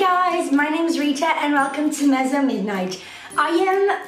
guys, my name is Rita and welcome to Mezzo Midnight. I am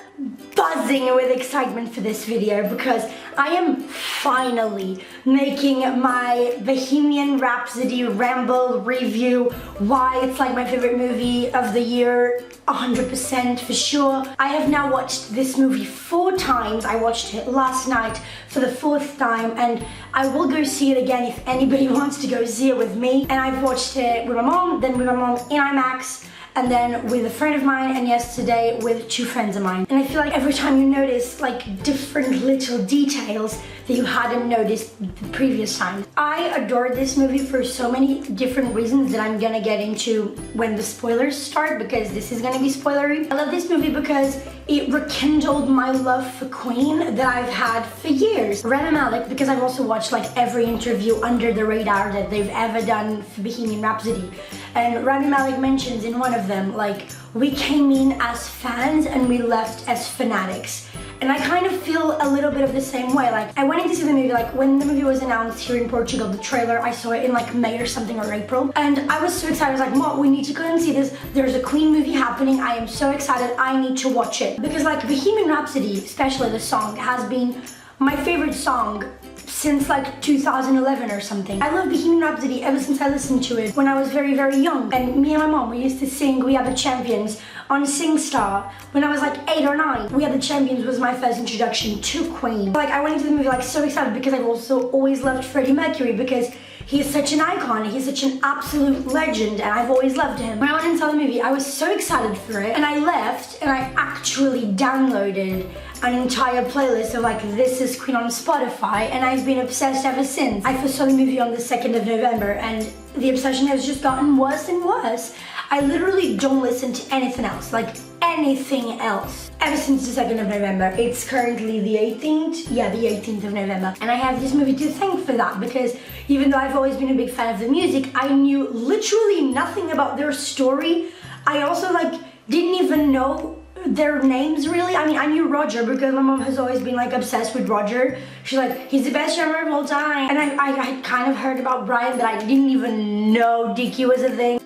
buzzing with excitement for this video because I am finally making my Bohemian Rhapsody ramble review. Why it's like my favorite movie of the year, 100% for sure. I have now watched this movie 4 times. I watched it last night for the 4th time and I will go see it again if anybody wants to go see it with me. And I've watched it with my mom, then with my mom in IMAX, and then with a friend of mine, and yesterday with 2 friends of mine. And I feel like every time you notice like different little details that you hadn't noticed the previous time. I adored this movie for so many different reasons that I'm gonna get into when the spoilers start, because this is gonna be spoilery. I love this movie because it rekindled my love for Queen that I've had for years. Rami Malek, because I've also watched like every interview under the radar that they've ever done for Bohemian Rhapsody. And Rami Malek mentions in one of them, like, we came in as fans and we left as fanatics. And I kind of feel a little bit of the same way. Like, I went in to see the movie, like when the movie was announced here in Portugal, the trailer, I saw it in like May or something, or April. And I was so excited. I was like, Mom, we need to go and see this. There's a Queen movie happening. I am so excited. I need to watch it. Because like Bohemian Rhapsody, especially the song, has been my favorite song since like 2011 or something. I love Bohemian Rhapsody ever since I listened to it when I was very, very young. And me and my mom, we used to sing We Are the Champions on SingStar when I was like 8 or 9. We Are the Champions was my first introduction to Queen. Like, I went into the movie like so excited because I've also always loved Freddie Mercury because he is such an icon, he's such an absolute legend, and I've always loved him. When I went and saw the movie, I was so excited for it, and I left and I actually downloaded an entire playlist of like This Is Queen on Spotify, and I've been obsessed ever since. I first saw the movie on the 2nd of November and the obsession has just gotten worse and worse. I literally don't listen to anything else, like anything else, ever since the 2nd of November. It's currently the 18th, yeah, the 18th of November. And I have this movie to thank for that, because even though I've always been a big fan of the music, I knew literally nothing about their story. I also like didn't even know their names really. I mean, I knew Roger because my mom has always been like obsessed with Roger. She's like, he's the best drummer of all time. And I kind of heard about Brian, but I didn't even know Dickie was a thing.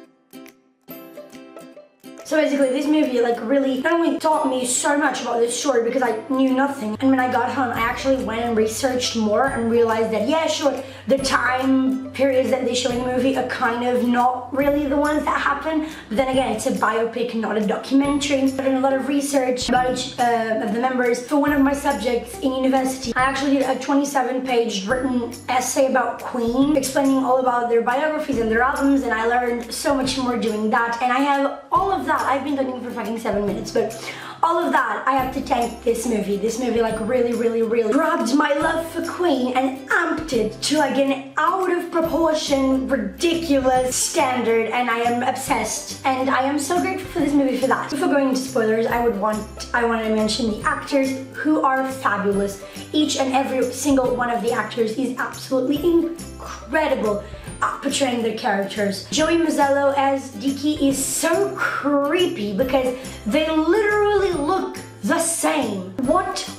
So basically this movie like really not only taught me so much about this story because I knew nothing, and when I got home I actually went and researched more and realized that yeah, sure, the time periods that they show in the movie are kind of not really the ones that happen, but then again, it's a biopic, not a documentary. I did a lot of research about each of the members. For one of my subjects in university, I actually did a 27-page written essay about Queen, explaining all about their biographies and their albums, and I learned so much more doing that, and I have all of that. I've been talking for fucking 7 minutes, but all of that I have to thank this movie. This movie like really grabbed my love for Queen and amped it to like an out of proportion, ridiculous standard, and I am obsessed. And I am so grateful for this movie for that. Before going into spoilers, I want to mention the actors, who are fabulous. Each and every single one of the actors is absolutely incredible at portraying their characters. Joey Mazzello as Dickie is so creepy because they literally look the same.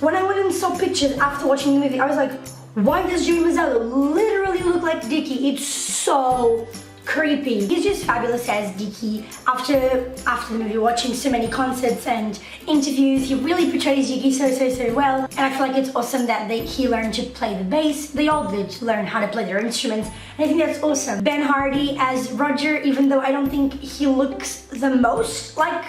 When I went and saw pictures after watching the movie, I was like, why does Joey Mazzello literally look like Dickie? It's so creepy. He's just fabulous as Dickie. After the movie, watching so many concerts and interviews, he really portrays Dickie so well, and I feel like it's awesome that he learned to play the bass. They all did learn how to play their instruments, and I think that's awesome. Ben Hardy as Roger, even though I don't think he looks the most like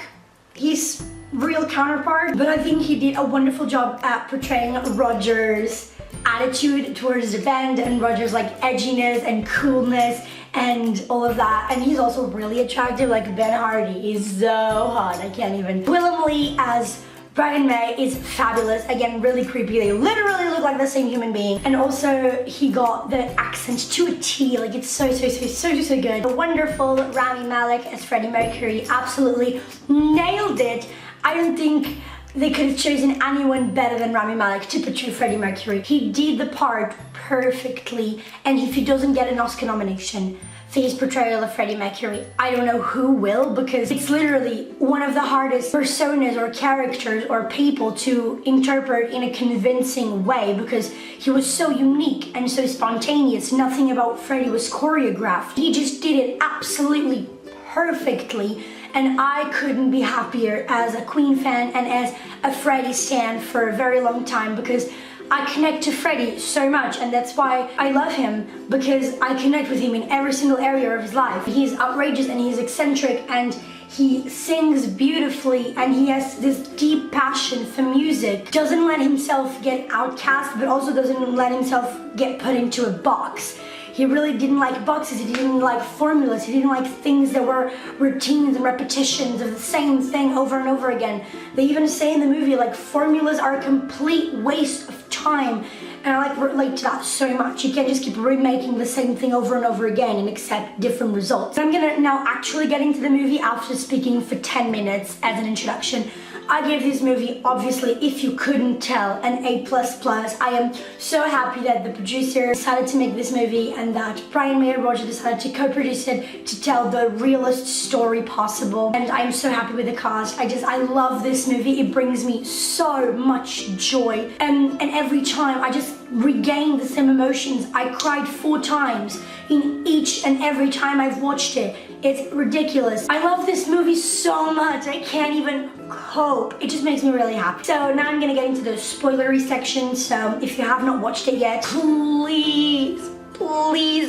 his real counterpart, but I think he did a wonderful job at portraying Roger's attitude towards the band and Roger's like edginess and coolness and all of that. And he's also really attractive. Like, Ben Hardy is so hot, I can't even. Willem Lee as Brian May is fabulous. Again, really creepy. They literally look like the same human being. And also he got the accent to a T. Like, it's so good. The wonderful Rami Malek as Freddie Mercury absolutely nailed it. I don't think they could have chosen anyone better than Rami Malek to portray Freddie Mercury. He did the part perfectly, and if he doesn't get an Oscar nomination for his portrayal of Freddie Mercury, I don't know who will, because it's literally one of the hardest personas or characters or people to interpret in a convincing way, because he was so unique and so spontaneous. Nothing about Freddie was choreographed. He just did it absolutely perfectly, and I couldn't be happier as a Queen fan and as a Freddie stan for a very long time, because I connect to Freddie so much, and that's why I love him, because I connect with him in every single area of his life. He's outrageous and he's eccentric and he sings beautifully and he has this deep passion for music. Doesn't let himself get outcast, but also doesn't let himself get put into a box. He really didn't like boxes, he didn't like formulas, he didn't like things that were routines and repetitions of the same thing over and over again. They even say in the movie, like, formulas are a complete waste of time, and I relate to that so much. You can't just keep remaking the same thing over and over again and accept different results. I'm gonna now actually get into the movie after speaking for 10 minutes as an introduction. I gave this movie, obviously, if you couldn't tell, an A++. I am so happy that the producer decided to make this movie and that Brian May and Roger decided to co-produce it to tell the realest story possible. And I'm so happy with the cast. I love this movie. It brings me so much joy. And every time I just regain the same emotions. I cried 4 times in each and every time I've watched it. It's ridiculous. I love this movie so much. I can't even cope. It just makes me really happy. So now I'm gonna get into the spoilery section. So if you have not watched it yet, please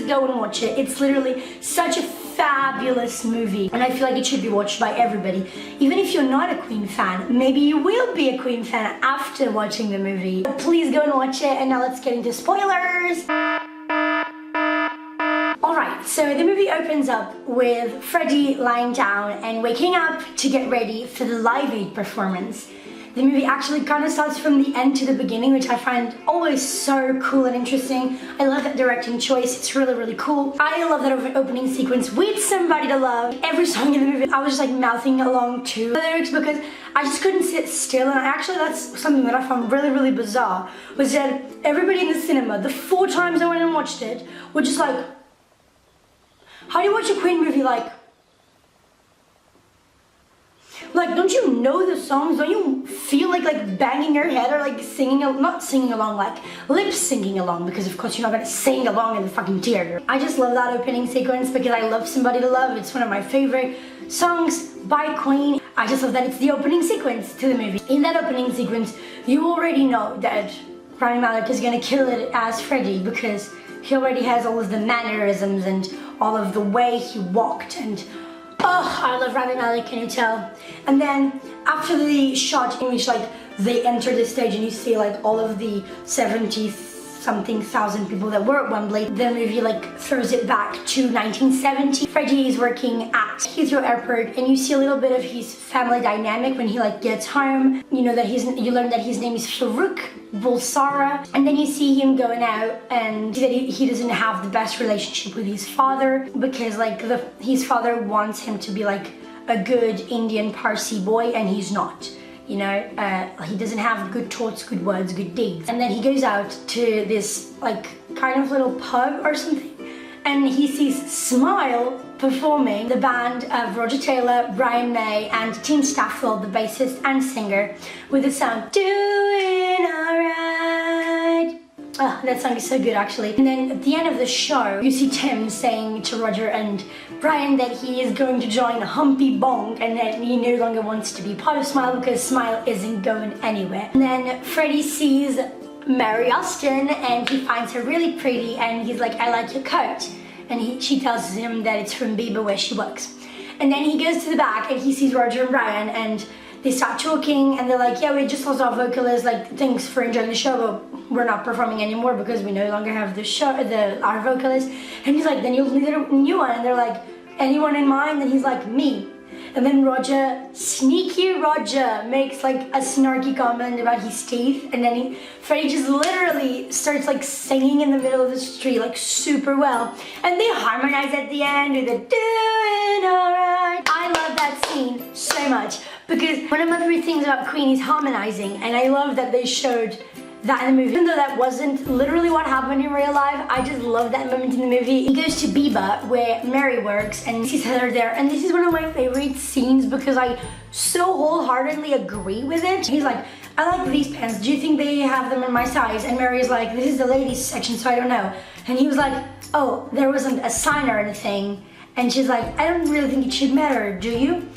go and watch it. It's literally such a fabulous movie, and I feel like it should be watched by everybody. Even if you're not a Queen fan, maybe you will be a Queen fan after watching the movie. But please go and watch it, and now let's get into spoilers. Alright, so the movie opens up with Freddie lying down and waking up to get ready for the Live Aid performance. The movie actually kind of starts from the end to the beginning, which I find always so cool and interesting. I love that directing choice, it's really, really cool. I love that opening sequence with Somebody to Love. Every song in the movie, I was just like mouthing along to the lyrics because I just couldn't sit still, and actually that's something that I found really, really bizarre, was that everybody in the cinema, the 4 times I went and watched it, were just like, how do you watch a Queen movie like, don't you know the songs? Don't you feel like banging your head or like singing, not singing along, like lip syncing along, because of course you're not gonna sing along in the fucking theater. I just love that opening sequence because I love Somebody to Love. It's one of my favorite songs by Queen. I just love that it's the opening sequence to the movie. In that opening sequence, you already know that Rami Malek is gonna kill it as Freddie because he already has all of the mannerisms and all of the way he walked, and oh, I love Rami Malek, can you tell? And then after the shot in which they enter the stage and you see all of the 70-something thousand people that were at Wembley, the movie throws it back to 1970. Freddie is working at Heathrow Airport and you see a little bit of his family dynamic when he gets home. You know that you learn that his name is Farouk Bulsara, and then you see him going out and that he doesn't have the best relationship with his father because his father wants him to be a good Indian Parsi boy, and he's not. You know, he doesn't have good thoughts, good words, good deeds. And then he goes out to this kind of little pub or something, and he sees Smile performing, the band of Roger Taylor, Brian May, and Tim Stafford, the bassist and singer, with the song Doing Alright. Oh, that song is so good actually. And then at the end of the show, you see Tim saying to Roger and Brian that he is going to join Humpy Bong and that he no longer wants to be part of Smile because Smile isn't going anywhere. And then Freddie sees Mary Austin and he finds her really pretty and he's like, I like your coat. And she tells him that it's from Bieber where she works. And then he goes to the back and he sees Roger and Brian and they start talking and they're like, yeah, we just lost our vocalist, thanks for enjoying the show, but we're not performing anymore because we no longer have our vocalist. And he's like, then you'll need a new one. And they're like, anyone in mind? And he's like, me. And then Roger, sneaky Roger, makes a snarky comment about his teeth, and then Freddie just literally starts singing in the middle of the street super well, and they harmonize at the end with the Doing Alright. I love that scene so much because one of my favorite things about Queen is harmonizing, and I love that they showed that in the movie. Even though that wasn't literally what happened in real life, I just love that moment in the movie. He goes to Biba, where Mary works, and sees her there, and this is one of my favorite scenes because I so wholeheartedly agree with it. He's like, I like these pants, do you think they have them in my size? And Mary's like, this is the ladies section, so I don't know. And he was like, oh, there wasn't a sign or anything. And she's like, I don't really think it should matter, do you?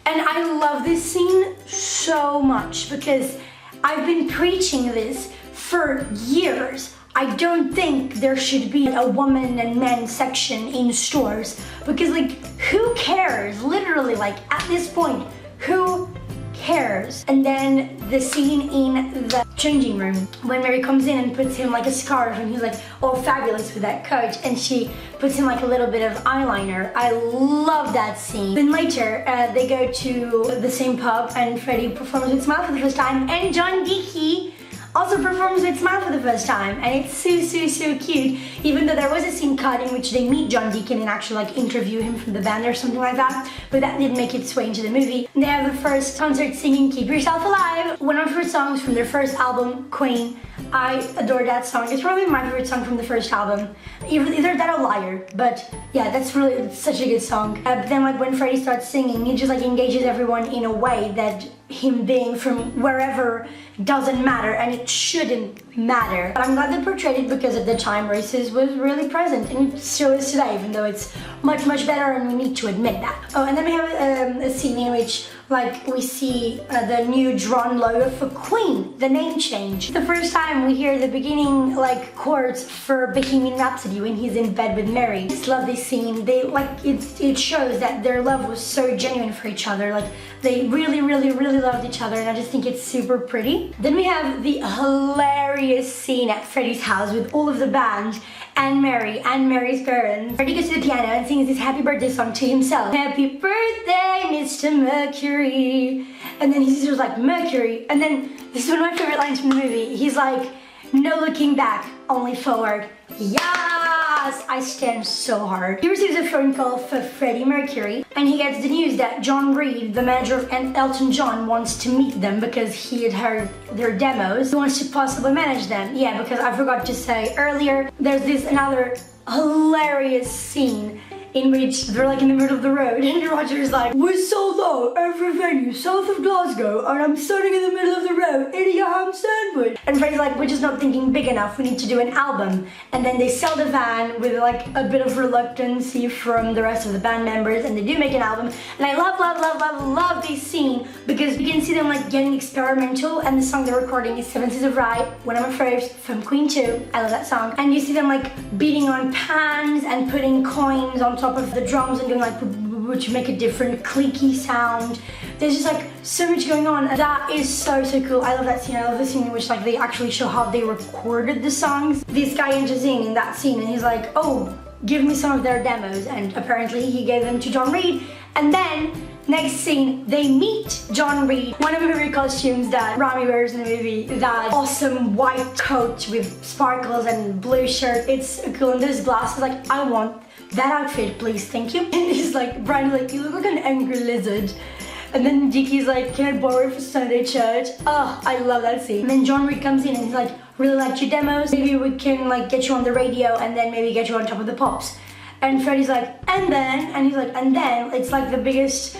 And I love this scene so much because I've been preaching this for years. I don't think there should be a woman and men section in stores because, like, who cares? Literally, like, at this point, who cares? And then the scene in the changing room when Mary comes in and puts him like a scarf and he's like all fabulous with that coat and she puts him like a little bit of eyeliner. I love that scene. Then later they go to the same pub and Freddie performs with Smile for the first time and John Dickey also performs with Smile for the first time, and it's so cute. Even though there was a scene cut in which they meet John Deacon and actually like interview him from the band or something like that, but that didn't make its way into the movie. They have the first concert singing Keep Yourself Alive, one of my favorite songs from their first album, Queen. I adore that song. It's probably my favorite song from the first album. Either that or Liar, but yeah, it's such a good song. But then like when Freddie starts singing, he just like engages everyone in a way that him being from wherever doesn't matter, and it shouldn't matter. But I'm glad they portrayed it because at the time racism was really present, and it still is today, even though it's much better and we need to admit that. Oh, and then we have a scene in which like we see the new drawn logo for Queen, the name change. The first time we hear the beginning like chords for Bohemian Rhapsody when he's in bed with Mary. I just love this scene. They like it shows that their love was so genuine for each other. Like they really loved each other, and I just think it's super pretty. Then we have the hilarious scene at Freddie's house with all of the band and Mary and Mary's parents. Freddie goes to the piano and sings his happy birthday song to himself. Happy birthday, Mr. Mercury. And then his sister's like, Mercury. And then this is one of my favorite lines from the movie. He's like, no looking back, only forward. Yes! I stand so hard. He receives a phone call for Freddie Mercury and he gets the news that John Reid, the manager of Elton John, wants to meet them because he had heard their demos. He wants to possibly manage them. Yeah, because I forgot to say earlier, there's this another hilarious scene in which they're like in the middle of the road and Roger's like, we're sold out every venue south of Glasgow and I'm standing in the middle of the road eating a ham sandwich. And Freddie's like, we're just not thinking big enough, we need to do an album. And then they sell the van with like a bit of reluctance from the rest of the band members, and they do make an album. And I love this scene because you can see them like getting experimental, and the song they're recording is Seven Seas of Rye, one of my favorites from Queen 2. I love that song. And you see them like beating on pans and putting coins on top of the drums and doing like which make a different clicky sound. There's just like so much going on. That is so cool. I love that scene. I love the scene in which like they actually show how they recorded the songs. This guy enters in that scene and he's like, oh, give me some of their demos, and apparently he gave them to John Reid. And then next scene, they meet John Reid. One of my favorite costumes that Rami wears in the movie, that awesome white coat with sparkles and blue shirt. It's cool, and there's glasses. Like, I want that outfit, please, thank you. And he's like, Brian's like, you look like an angry lizard. And then Dickie's like, can I borrow it for Sunday church? Oh, I love that scene. And then John Reid comes in and he's like, really liked your demos. Maybe we can like get you on the radio and then maybe get you on Top of the Pops. And Freddie's like, and then, and he's like, and then it's like the biggest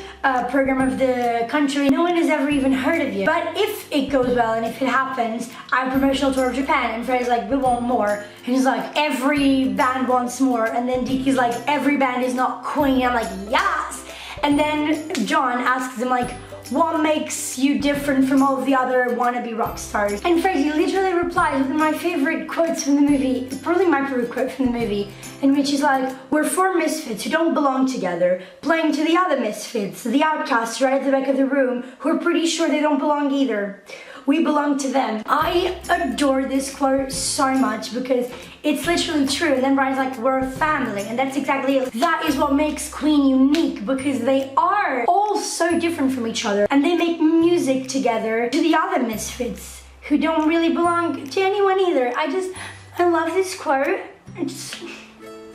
program of the country. No one has ever even heard of you. But if it goes well and if it happens, I have a promotional tour of Japan. And Freddie's like, we want more. And he's like, every band wants more. And then Dickie's like, every band is not Queen. I'm like, yes. And then John asks him like, what makes you different from all of the other wannabe rock stars? And Freddie literally replies with my favorite quotes from the movie, probably my favorite quote from the movie, in which he's like, we're four misfits who don't belong together, playing to the other misfits, the outcasts right at the back of the room, who are pretty sure they don't belong either. We belong to them. I adore this quote so much because it's literally true. And then Brian's like, we're a family, and that's exactly it. That is what makes Queen unique, because they are all so different from each other and they make music together to the other misfits who don't really belong to anyone either. I love this quote. It's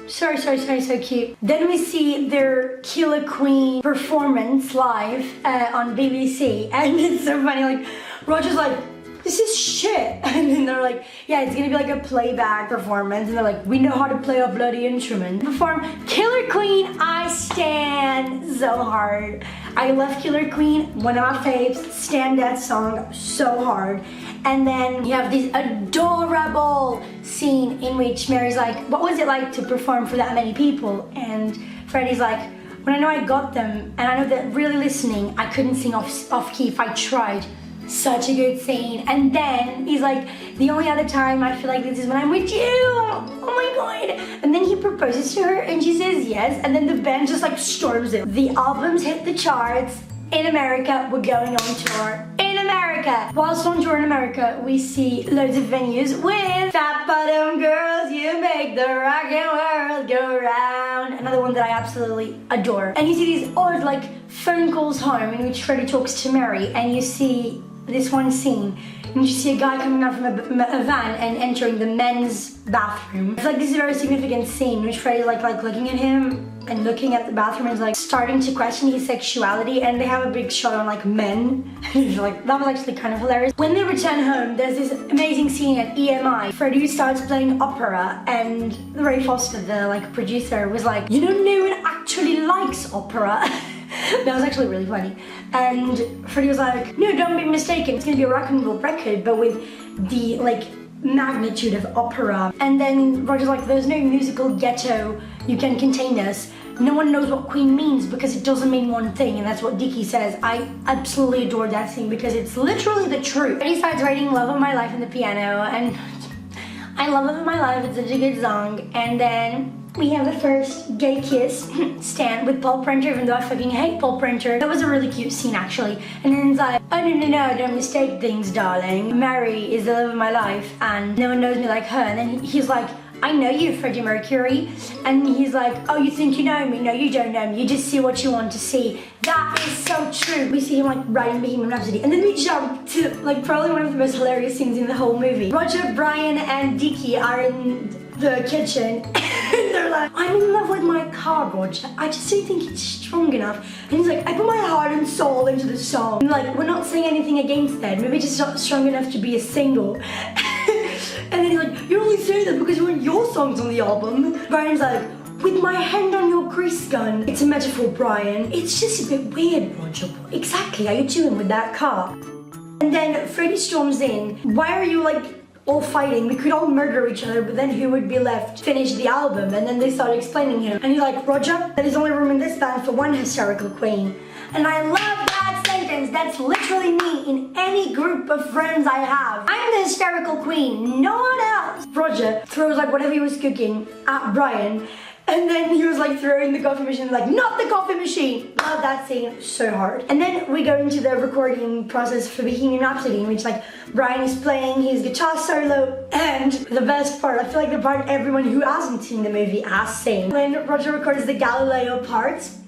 so cute. Then we see their Killer Queen performance live on BBC, and it's so funny, like Roger's like, this is shit. And then they're like, yeah, it's gonna be like a playback performance. And they're like, we know how to play a bloody instrument. Perform Killer Queen, I stand so hard. I love Killer Queen, one of my faves, stand that song so hard. And then you have this adorable scene in which Mary's like, what was it like to perform for that many people? And Freddie's like, when I know I got them, and I know that really listening, I couldn't sing off key if I tried. Such a good scene. And then he's like, the only other time I feel like this is when I'm with you. Oh my god. And then he proposes to her and she says yes, and then the band just like storms in. The albums hit the charts. In America, we're going on tour. In America! Whilst on tour in America, we see loads of venues with fat bottom girls, you make the rockin' world go round. Another one that I absolutely adore. And you see these odd like phone calls home in which Freddie talks to Mary, and you see this one scene and you see a guy coming out from a van and entering the men's bathroom. It's like this is a very significant scene in which Freddie like looking at him and looking at the bathroom and is like starting to question his sexuality, and they have a big shot on like men. Like that was actually kind of hilarious. When they return home, there's this amazing scene at EMI. Freddie starts playing opera, and Ray Foster, the like producer, was like, you know, no one actually likes opera. That was actually really funny. And Freddie was like, no, don't be mistaken, it's gonna be a rock and roll record, but with the like magnitude of opera. And then Roger's like, there's no musical ghetto you can contain us. No one knows what Queen means because it doesn't mean one thing, and that's what Dickie says. I absolutely adore that scene because it's literally the truth. Freddie starts writing Love of My Life on the piano, and I love Love of My Life, it's such a good song. And then we have the first gay kiss stand with Paul Printer, even though I fucking hate Paul Printer. That was a really cute scene actually. And then it's like, oh no, don't mistake things, darling. Mary is the love of my life and no one knows me like her. And then he's like, I know you, Freddie Mercury. And he's like, oh, you think you know me? No, you don't know me. You just see what you want to see. That is so true. We see him like writing Bohemian Rhapsody. And then we jump to like probably one of the most hilarious scenes in the whole movie. Roger, Brian, and Dickie are in the kitchen and they're like, I'm in love with my car, Roger. I just don't think it's strong enough. And he's like, I put my heart and soul into the song. And like, we're not saying anything against that. Maybe it's just not strong enough to be a single. And then he's like, you're only saying that because you want your songs on the album. Brian's like, with my hand on your grease gun. It's a metaphor, Brian. It's just a bit weird, Roger. What exactly are you doing with that car? And then Freddie storms in. Why are you like all fighting? We could all murder each other, but then who would be left? Finish the album. And then they start explaining him. And he's like, Roger, there is only room in this band for one hysterical queen. And I love that sentence. That's literally me in any group of friends I have. I'm the hysterical queen, no one else. Roger throws like whatever he was cooking at Brian, and then he was like throwing the coffee machine, like, not the coffee machine. Love that scene so hard. And then we go into the recording process for Bohemian Rhapsody, in which like Brian is playing his guitar solo, and the best part, I feel like the part everyone who hasn't seen the movie has seen, when Roger records the Galileo parts.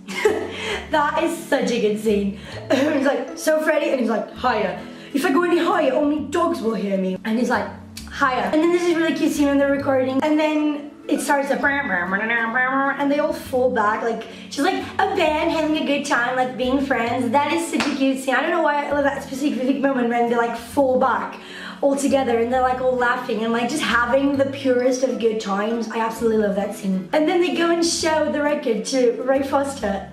That is such a good scene. He's like, so Freddie, and he's like, higher. If I go any higher, only dogs will hear me. And he's like, higher. And then this is really cute scene when they're recording, and then it starts to and they all fall back, like just like a band having a good time, like being friends. That is such a cute scene. I don't know why I love that specific moment when they like fall back all together and they're like all laughing and like just having the purest of good times. I absolutely love that scene. And then they go and show the record to Ray Foster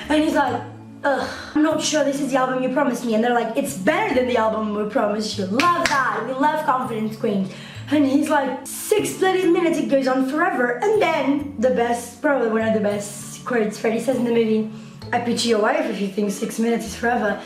and he's like, ugh, I'm not sure this is the album you promised me. And they're like, it's better than the album we promised you. Love that. We love Confidence Queen. And he's like, 6 bloody minutes, it goes on forever. And then the best, probably one of the best quotes Freddie says in the movie, I picture your wife if you think 6 minutes is forever.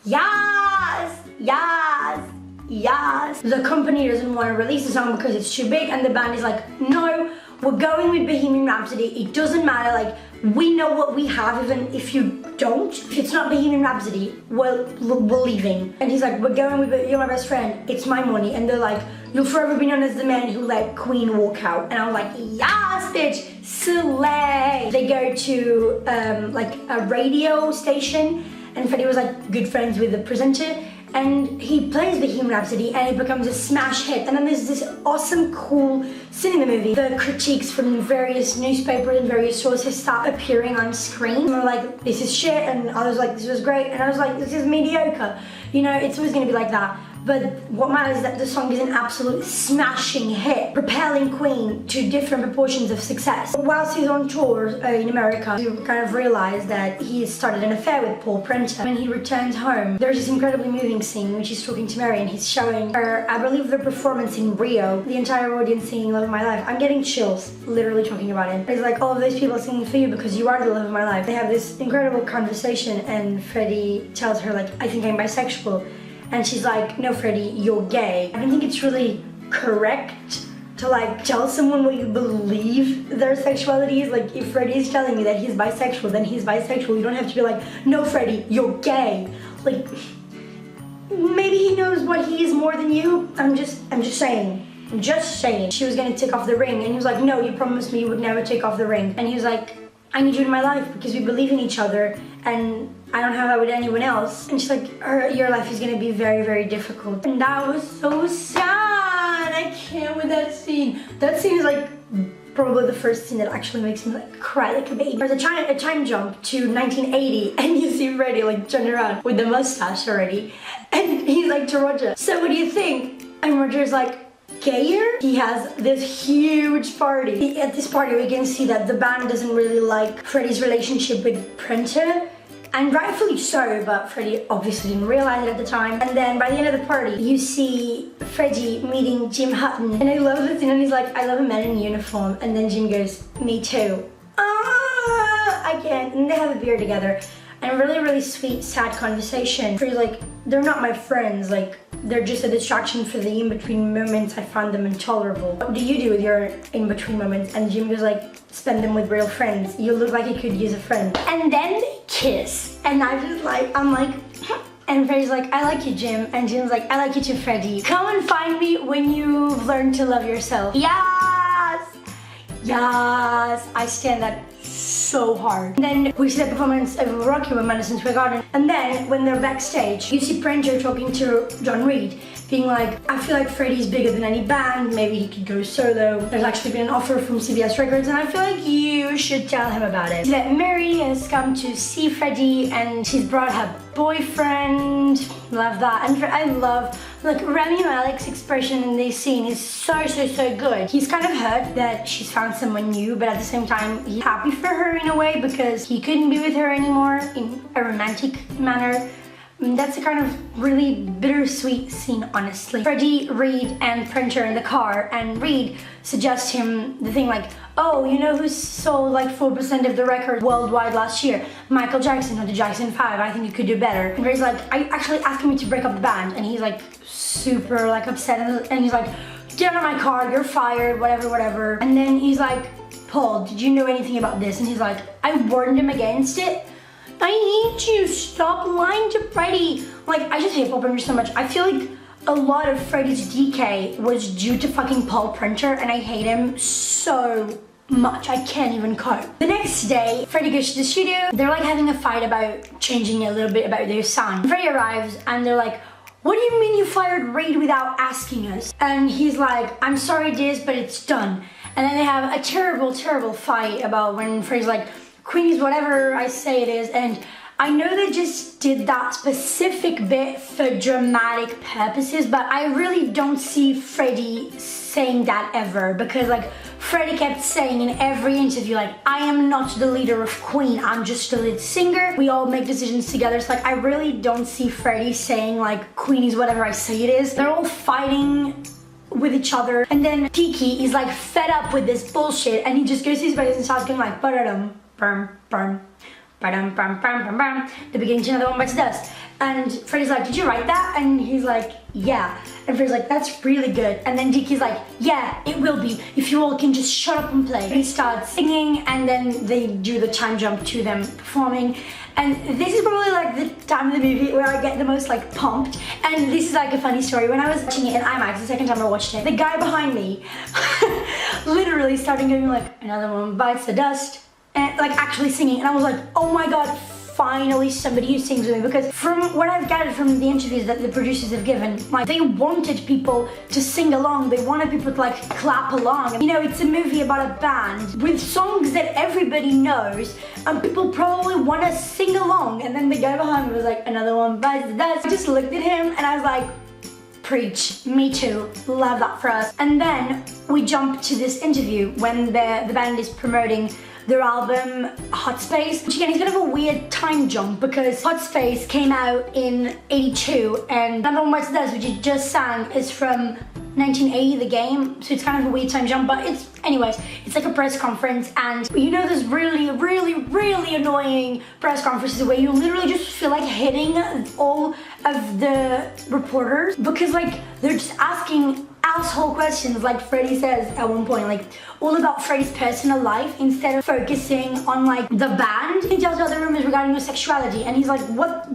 Yes, yes, yes. The company doesn't want to release the song because it's too big, and the band is like, no, we're going with Bohemian Rhapsody. It doesn't matter, like, we know what we have, even if you don't. If it's not Bohemian Rhapsody, we're leaving. And he's like, we're going with, you're my best friend, it's my money. And they're like, you'll forever be known as the man who let Queen walk out. And I was like, yes, bitch, slay. They go to like a radio station, and Freddie was like good friends with the presenter, and he plays Bohemian Rhapsody and it becomes a smash hit. And then there's this awesome, cool scene in the movie. The critiques from various newspapers and various sources start appearing on screen. And they're like, this is shit, and I was like, this was great, and I was like, this is mediocre. You know, it's always gonna be like that. but what matters is that the song is an absolute smashing hit, propelling Queen to different proportions of success. Whilst he's on tour in America, you kind of realize that he started an affair with Paul Printer. When he returns home, there's this incredibly moving scene in which he's talking to Mary and he's showing her, I believe, the performance in Rio, the entire audience singing Love of My Life. I'm getting chills literally talking about it. It's like all of those people singing for you because you are the love of my life. They have this incredible conversation and Freddie tells her, like, I think I'm bisexual. And she's like, no, Freddie, you're gay. I don't think it's really correct to like tell someone what you believe their sexuality is. Like, if Freddie is telling you that he's bisexual, then he's bisexual. You don't have to be like, no, Freddie, you're gay. Like, maybe he knows what he is more than you. I'm just saying. I'm just saying. She was gonna take off the ring and he was like, no, you promised me you would never take off the ring. And he was like, I need you in my life because we believe in each other and I don't have that with anyone else. And she's like, your life is gonna be very, very difficult. And that was so sad. I can't with that scene. That scene is like probably the first scene that actually makes me like cry like a baby. There's a time jump to 1980 and you see Freddie like turn around with the mustache already. And he's like to Roger, so what do you think? And Roger's like, gayer? He has this huge party. At this party we can see that the band doesn't really like Freddie's relationship with Printer, and rightfully so, but Freddie obviously didn't realize it at the time. And then by the end of the party you see Freddie meeting Jim Hutton, and I love this scene and he's like, I love a man in uniform, and then Jim goes, me too. I can't. And they have a beer together and a really, really sweet, sad conversation. Freddie's like, they're not my friends, like they're just a distraction for the in-between moments. I find them intolerable. What do you do with your in-between moments? And Jim goes like, spend them with real friends. You look like you could use a friend. And then they kiss. And I'm like, and Freddie's like, I like you, Jim. And Jim's like, I like you too, Freddie. Come and find me when you've learned to love yourself. Yes! Yes! I stand that so hard. And then we see the performance of Rocky with Madison Square Garden. And then when they're backstage, you see Printer talking to John Reed, being like, I feel like Freddie's bigger than any band, maybe he could go solo. There's actually been an offer from CBS Records and I feel like you should tell him about it. That Mary has come to see Freddie and she's brought her boyfriend. Love that. And I love, like, Rami Malek's expression in this scene is so good. He's kind of hurt that she's found someone new, but at the same time he's happy for her in a way because he couldn't be with her anymore in a romantic manner. That's a kind of really bittersweet scene, honestly. Freddie, Reed, and Printer in the car, and Reed suggests him the thing like, oh, you know who sold like 4% of the record worldwide last year? Michael Jackson, or the Jackson 5, I think you could do better. And Reed's like, are you actually asking me to break up the band? And he's like super like upset, and he's like, get out of my car, you're fired, whatever. And then he's like, Paul, did you know anything about this? And he's like, I warned him against it. I hate you, stop lying to Freddie. Like, I just hate Paul Printer so much. I feel like a lot of Freddie's decay was due to fucking Paul Printer, and I hate him so much. I can't even cope. The next day, Freddie goes to the studio. They're like having a fight about changing a little bit about their sound. Freddie arrives and they're like, what do you mean you fired Reed without asking us? And he's like, I'm sorry, Diz, but it's done. And then they have a terrible fight about when Freddie's like, Queen is whatever I say it is, and I know they just did that specific bit for dramatic purposes, but I really don't see Freddie saying that ever, because like Freddie kept saying in every interview, like, I am not the leader of Queen, I'm just the lead singer, we all make decisions together. So like, I really don't see Freddie saying like, Queen is whatever I say it is. They're all fighting with each other, and then Tiki is like fed up with this bullshit, and he just goes to his place and starts going like, ba-da-dum. Bum, bum, ba-dum, bum, bum, bum, bum. They're beginning to Another One Bites Dust. And Freddie's like, did you write that? And he's like, yeah. And Freddie's like, that's really good. And then Dickie's like, yeah, it will be, if you all can just shut up and play. And he starts singing, and then they do the time jump to them performing. And this is probably like the time of the movie where I get the most like pumped. And this is like a funny story. When I was watching it in IMAX, the second time I watched it, the guy behind me literally started going like, Another One Bites the Dust. And like actually singing, and I was like, oh my god, finally somebody who sings with me. Because from what I've gathered from the interviews that the producers have given, like, they wanted people to sing along, they wanted people to like clap along. You know, it's a movie about a band with songs that everybody knows, and people probably want to sing along. And then the guy behind me was like, Another One Bites the Dust. I just looked at him and I was like, Preach, me too, love that for us. And then we jump to this interview when the band is promoting their album Hot Space, which again is kind of a weird time jump because Hot Space came out in '82 and Number What's This, which you just sang, is from 1980, the game, so it's kind of a weird time jump, but anyways, it's like a press conference, and you know those really annoying press conferences where you literally just feel like hitting all of the reporters because like they're just asking asshole questions, like Freddie says at one point, like all about Freddie's personal life instead of focusing on like the band. He tells all the rumors regarding your sexuality, and he's like, what?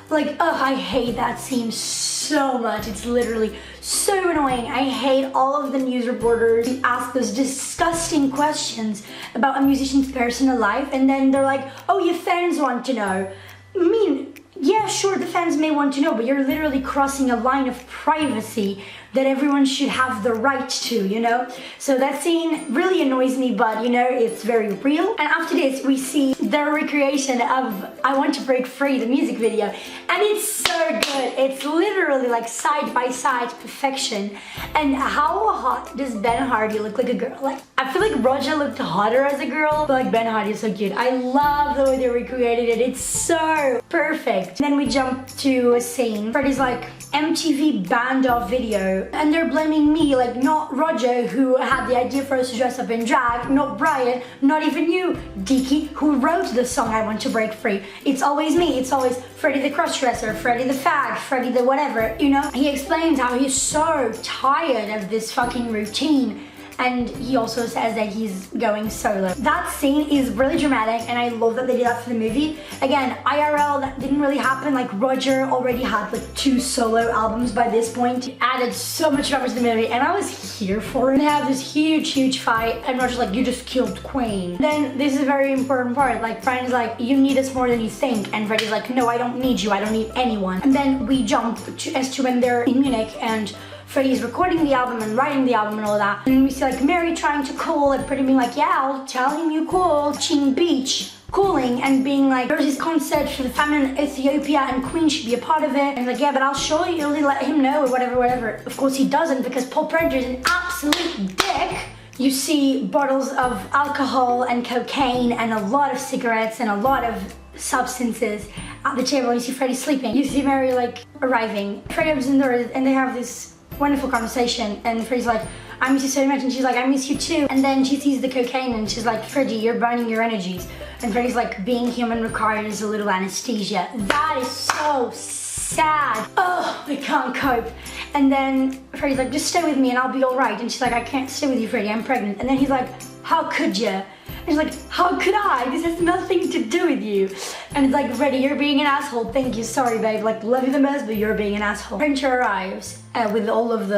Like, ugh, I hate that scene so much. It's literally so annoying. I hate all of the news reporters who ask those disgusting questions about a musician's personal life, and then they're like, oh, your fans want to know. I mean, yeah, sure, the fans may want to know, but you're literally crossing a line of privacy that everyone should have the right to, you know? So that scene really annoys me, but you know, it's very real. And after this, we see their recreation of I Want to Break Free, the music video. And it's so good. It's literally like side by side perfection. And how hot does Ben Hardy look like a girl? Like, I feel like Roger looked hotter as a girl, but like Ben Hardy is so cute. I love the way they recreated it. It's so perfect. Then we jump to a scene. Freddie's like, MTV banned our video, and they're blaming me, like not Roger, who had the idea for us to dress up in drag, not Brian, not even you, Dickie, who wrote the song I Want to Break Free. It's always me. It's always Freddie the crossdresser, Freddie the fag, Freddie the whatever, you know? He explains how he's so tired of this fucking routine. And he also says that he's going solo. That scene is really dramatic, and I love that they did that for the movie. Again, IRL, that didn't really happen. Like, Roger already had like 2 solo albums by this point. It added so much drama to the movie, and I was here for it. They have this huge fight, and Roger's like, you just killed Queen. Then this is a very important part. Like, Brian's like, you need us more than you think, and Freddie's like, no, I don't need you. I don't need anyone. And then we jump as to when they're in Munich, and Freddie's recording the album and writing the album and all that. And we see like Mary trying to call and Freddie being like, yeah, I'll tell him you called. Ching Beach calling and being like, there's this concert for the family in Ethiopia and Queen should be a part of it. And like, yeah, but I'll show you, let him know or whatever. Of course he doesn't, because Paul Prenter is an absolute dick. You see bottles of alcohol and cocaine and a lot of cigarettes and a lot of substances at the table. You see Freddie sleeping. You see Mary like arriving. Freddie opens the door and they have this wonderful conversation, and Freddie's like, I miss you so much, and she's like, I miss you too. And then she sees the cocaine and she's like, Freddie, you're burning your energies. And Freddie's like, being human requires a little anesthesia. That is so sad. Oh, I can't cope. And then Freddie's like, just stay with me and I'll be all right. And she's like, I can't stay with you, Freddie, I'm pregnant. And then he's like, how could you? And she's like, how could I? This has nothing to do with you. And it's like, Freddie, you're being an asshole. Thank you, sorry, babe. Like, love you the most, but you're being an asshole. Prenter arrives with all of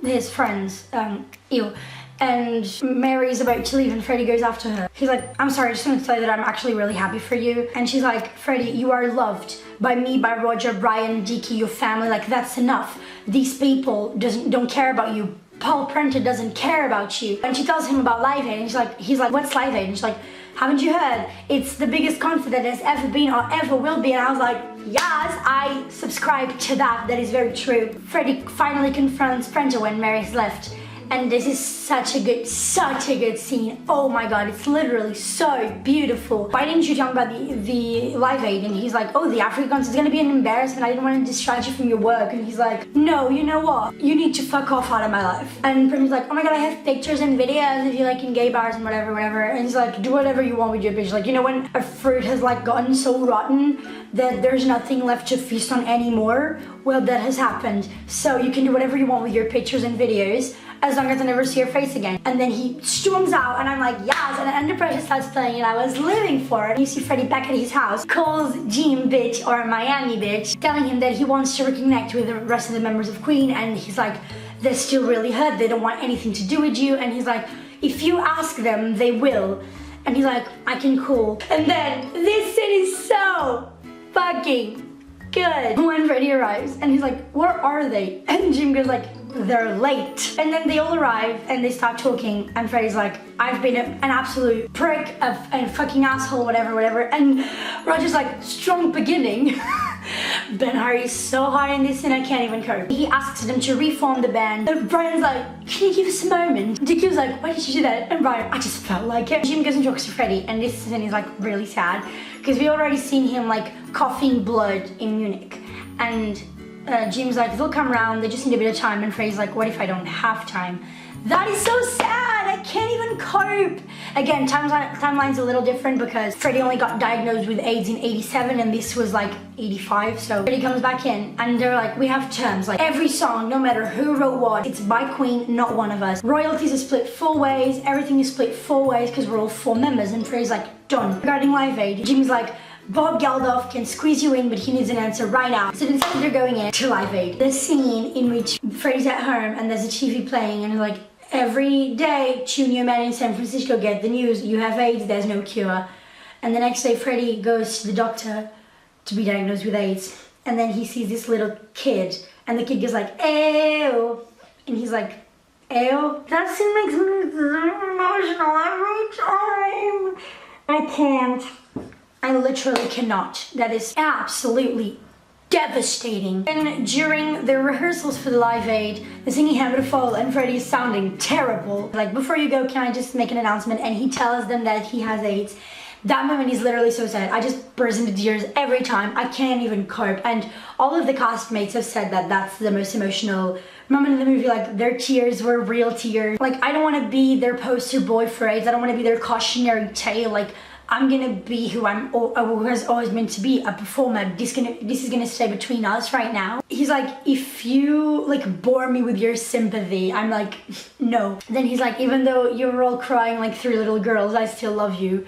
his friends, and Mary's about to leave and Freddie goes after her. He's like, I'm sorry, I just want to tell you that I'm actually really happy for you. And she's like, Freddie, you are loved by me, by Roger, Brian, Dickie, your family. Like, that's enough. These people don't care about you. Paul Prenter doesn't care about you. And she tells him about Live Aid, and he's like, what's Live Aid? And she's like, haven't you heard? It's the biggest concert that has ever been or ever will be. And I was like, yes, I subscribe to that. That is very true. Freddie finally confronts Prenter when Mary's left. And this is such a good scene. Oh my god, it's literally so beautiful. Why didn't you tell me about the Live Aid? And he's like, oh, the Africa concert is gonna be an embarrassment. I didn't want to distract you from your work. And he's like, no, you know what? You need to fuck off out of my life. And Prince's like, oh my god, I have pictures and videos of you like in gay bars and whatever. And he's like, do whatever you want with your pictures. Like, you know when a fruit has like gotten so rotten that there's nothing left to feast on anymore? Well, that has happened. So you can do whatever you want with your pictures and videos, as long as I never see your face again. And then he storms out and I'm like, yes, and Under Pressure starts playing and I was living for it. You see Freddie back at his house, calls Jim bitch or Miami bitch, telling him that he wants to reconnect with the rest of the members of Queen, and he's like, they're still really hurt, they don't want anything to do with you. And he's like, if you ask them, they will. And he's like, I can call. And then this scene is so fucking good. When Freddie arrives and he's like, where are they? And Jim goes like, they're late. And then they all arrive and they start talking and Freddie's like, I've been an absolute prick, a fucking asshole, whatever. And Roger's like, strong beginning. Ben Hardy's so hard in this and I can't even cope. He asks them to reform the band. And Brian's like, can you give us a moment? Dickie was like, why did you do that? And Brian, I just felt like it. Jim goes and talks to Freddie, and this scene is like really sad because we already seen him like coughing blood in Munich. And Jim's like, they'll come around, they just need a bit of time. And Freddie's like, what if I don't have time? That is so sad, I can't even cope. Again, timeline's a little different because Freddie only got diagnosed with AIDS in 87 and this was like 85. So Freddie comes back in and they're like, we have terms, like every song, no matter who wrote what, it's by Queen, not one of us. Royalties are split 4 ways, everything is split 4 ways because we're all 4 members. And Freddie's like, done. Regarding Live Aid, Jimmy's like, Bob Geldof can squeeze you in, but he needs an answer right now. So instead they're going in to Live Aid. The scene in which Freddie's at home and there's a TV playing and like, every day, junior men in San Francisco get the news, you have AIDS, there's no cure. And the next day, Freddie goes to the doctor to be diagnosed with AIDS. And then he sees this little kid, and the kid goes like, ew. And he's like, ew? That scene makes me so emotional every time. I can't. I literally cannot. That is absolutely devastating. And during the rehearsals for the Live Aid, the singing Hammer to Fall and Freddie is sounding terrible. Like, before you go, can I just make an announcement? And he tells them that he has AIDS. That moment is literally so sad. I just burst into tears every time. I can't even cope. And all of the castmates have said that that's the most emotional moment in the movie. Like, their tears were real tears. Like, I don't want to be their poster boy for AIDS. I don't want to be their cautionary tale. Like, I'm gonna be who who has always meant to be, a performer. This is gonna stay between us right now. He's like, if you like bore me with your sympathy, I'm like, no. Then he's like, even though you're all crying like 3 little girls, I still love you.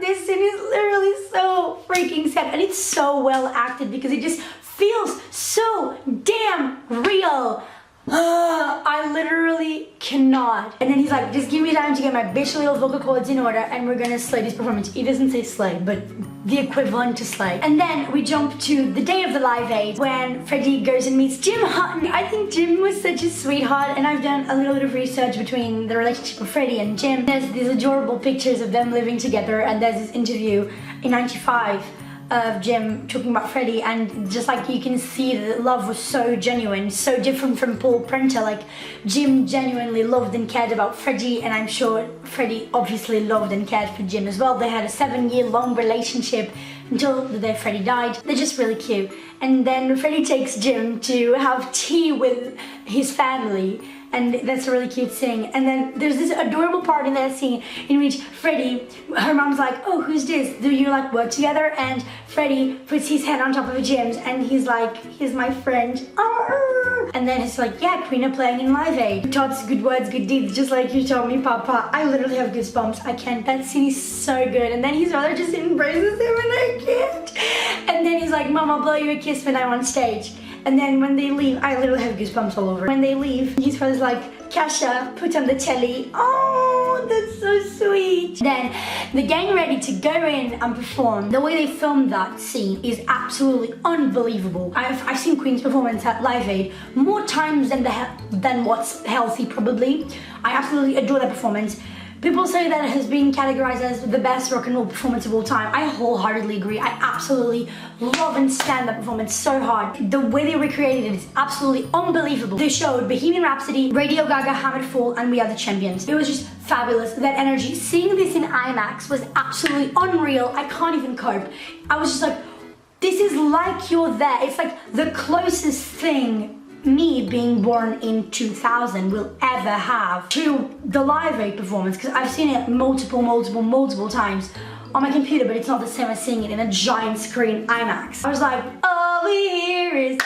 This scene is literally so freaking sad, and it's so well acted because it just feels so damn real. I literally cannot. And then he's like, just give me time to get my bitch little vocal cords in order and we're gonna slay this performance. He doesn't say slay, but the equivalent to slay. And then we jump to the day of the Live Aid when Freddie goes and meets Jim Hutton. I think Jim was such a sweetheart, and I've done a little bit of research between the relationship of Freddie and Jim. There's these adorable pictures of them living together, and there's this interview in '95 of Jim talking about Freddie, and just like you can see that love was so genuine, so different from Paul Prenter. Like, Jim genuinely loved and cared about Freddie, and I'm sure Freddie obviously loved and cared for Jim as well. They had a 7-year-long relationship until the day Freddie died. They're just really cute. And then Freddie takes Jim to have tea with his family, and that's a really cute scene. And then there's this adorable part in that scene in which Freddie, her mom's like, oh, who's this? Do you like work together? And Freddie puts his hand on top of Jim's and he's like, he's my friend. And then it's like, yeah, Queen are playing in Live Aid. Thoughts, good words, good deeds, just like you told me, Papa. I literally have goosebumps. I can't. That scene is so good. And then his mother just embraces him and I can't. And then he's like, Mom, I'll blow you a kiss when I'm on stage. And then when they leave, I literally have goosebumps all over. When they leave, his father's like, Kasha, put on the telly. Oh, that's so sweet. Then they're getting ready to go in and perform. The way they filmed that scene is absolutely unbelievable. I've seen Queen's performance at Live Aid more times than what's healthy, probably. I absolutely adore that performance. People say that it has been categorized as the best rock and roll performance of all time. I wholeheartedly agree. I absolutely love and stand that performance so hard. The way they recreated it is absolutely unbelievable. They showed Bohemian Rhapsody, Radio Gaga, Hammer to Fall, and We Are the Champions. It was just fabulous. That energy. Seeing this in IMAX was absolutely unreal. I can't even cope. I was just like, this is like you're there. It's like the closest thing me being born in 2000 will ever have to the Live Aid performance, because I've seen it multiple times on my computer, but it's not the same as seeing it in a giant screen IMAX. I was like, all we hear is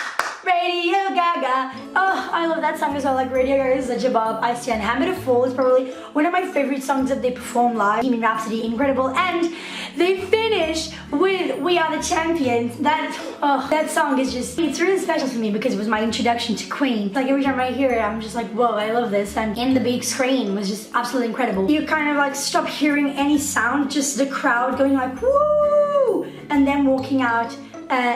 Radio Gaga. Oh, I love that song as well. Like, Radio Gaga is such a bob. I stand. Hammer to Fall is probably one of my favorite songs that they perform live. Bohemian Rhapsody, incredible. And they finish with We Are the Champions. That song is just, it's really special for me because it was my introduction to Queen. Like, every time I hear it, I'm just like, whoa, I love this. And in the big screen was just absolutely incredible. You kind of like stop hearing any sound, just the crowd going like, woo! And then walking out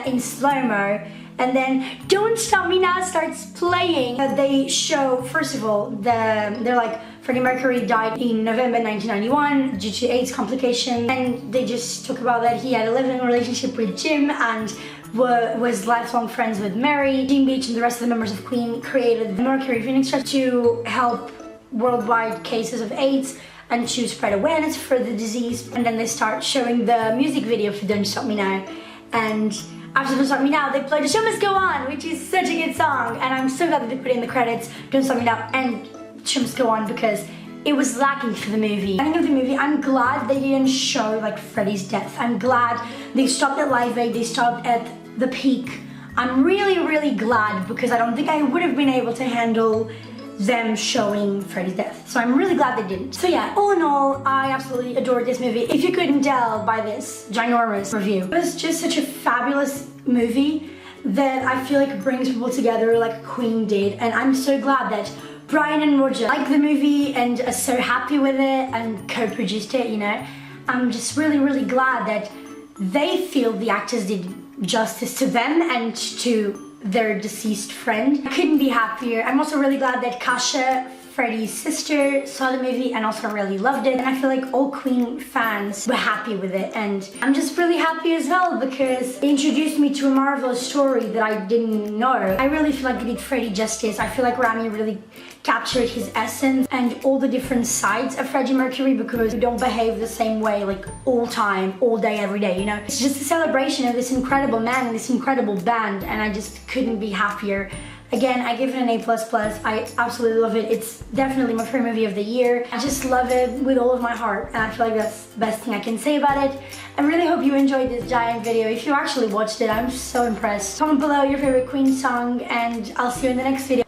in slow-mo. And then Don't Stop Me Now starts playing. They show, first of all, they're like Freddie Mercury died in November 1991 due to AIDS complications, and they just talk about that he had a living relationship with Jim and was lifelong friends with Mary. Jim Beach and the rest of the members of Queen created the Mercury Phoenix Trust to help worldwide cases of AIDS and to spread awareness for the disease. And then they start showing the music video for Don't Stop Me Now. And after Don't Stop Me Now, they played The Show Must Go On, which is such a good song. And I'm so glad that they put it in the credits, Don't Stop Me Now and Show Must Go On, because it was lacking for the movie. Ending of the movie, I'm glad they didn't show like Freddie's death. I'm glad they stopped at Live Aid, they stopped at the peak. I'm really glad, because I don't think I would have been able to handle them showing Freddie's death. So I'm really glad they didn't. So yeah, all in all, I absolutely adored this movie. If you couldn't tell by this ginormous review, it was just such a fabulous movie that I feel like brings people together like Queen did. And I'm so glad that Brian and Roger liked the movie and are so happy with it and co-produced it, you know. I'm just really glad that they feel the actors did justice to them and to their deceased friend. I couldn't be happier. I'm also really glad that Kasha, Freddie's sister, saw the movie and also really loved it. And I feel like all Queen fans were happy with it. And I'm just really happy as well, because it introduced me to a marvelous story that I didn't know. I really feel like they did Freddie justice. I feel like Rami really captured his essence and all the different sides of Freddie Mercury, because we don't behave the same way like all time, all day, every day, you know. It's just a celebration of this incredible man and this incredible band, and I just couldn't be happier. Again, I give it an A++. I absolutely love it. It's definitely my favorite movie of the year. I just love it with all of my heart, and I feel like that's the best thing I can say about it. I really hope you enjoyed this giant video. If you actually watched it, I'm so impressed. Comment below your favorite Queen song, and I'll see you in the next video.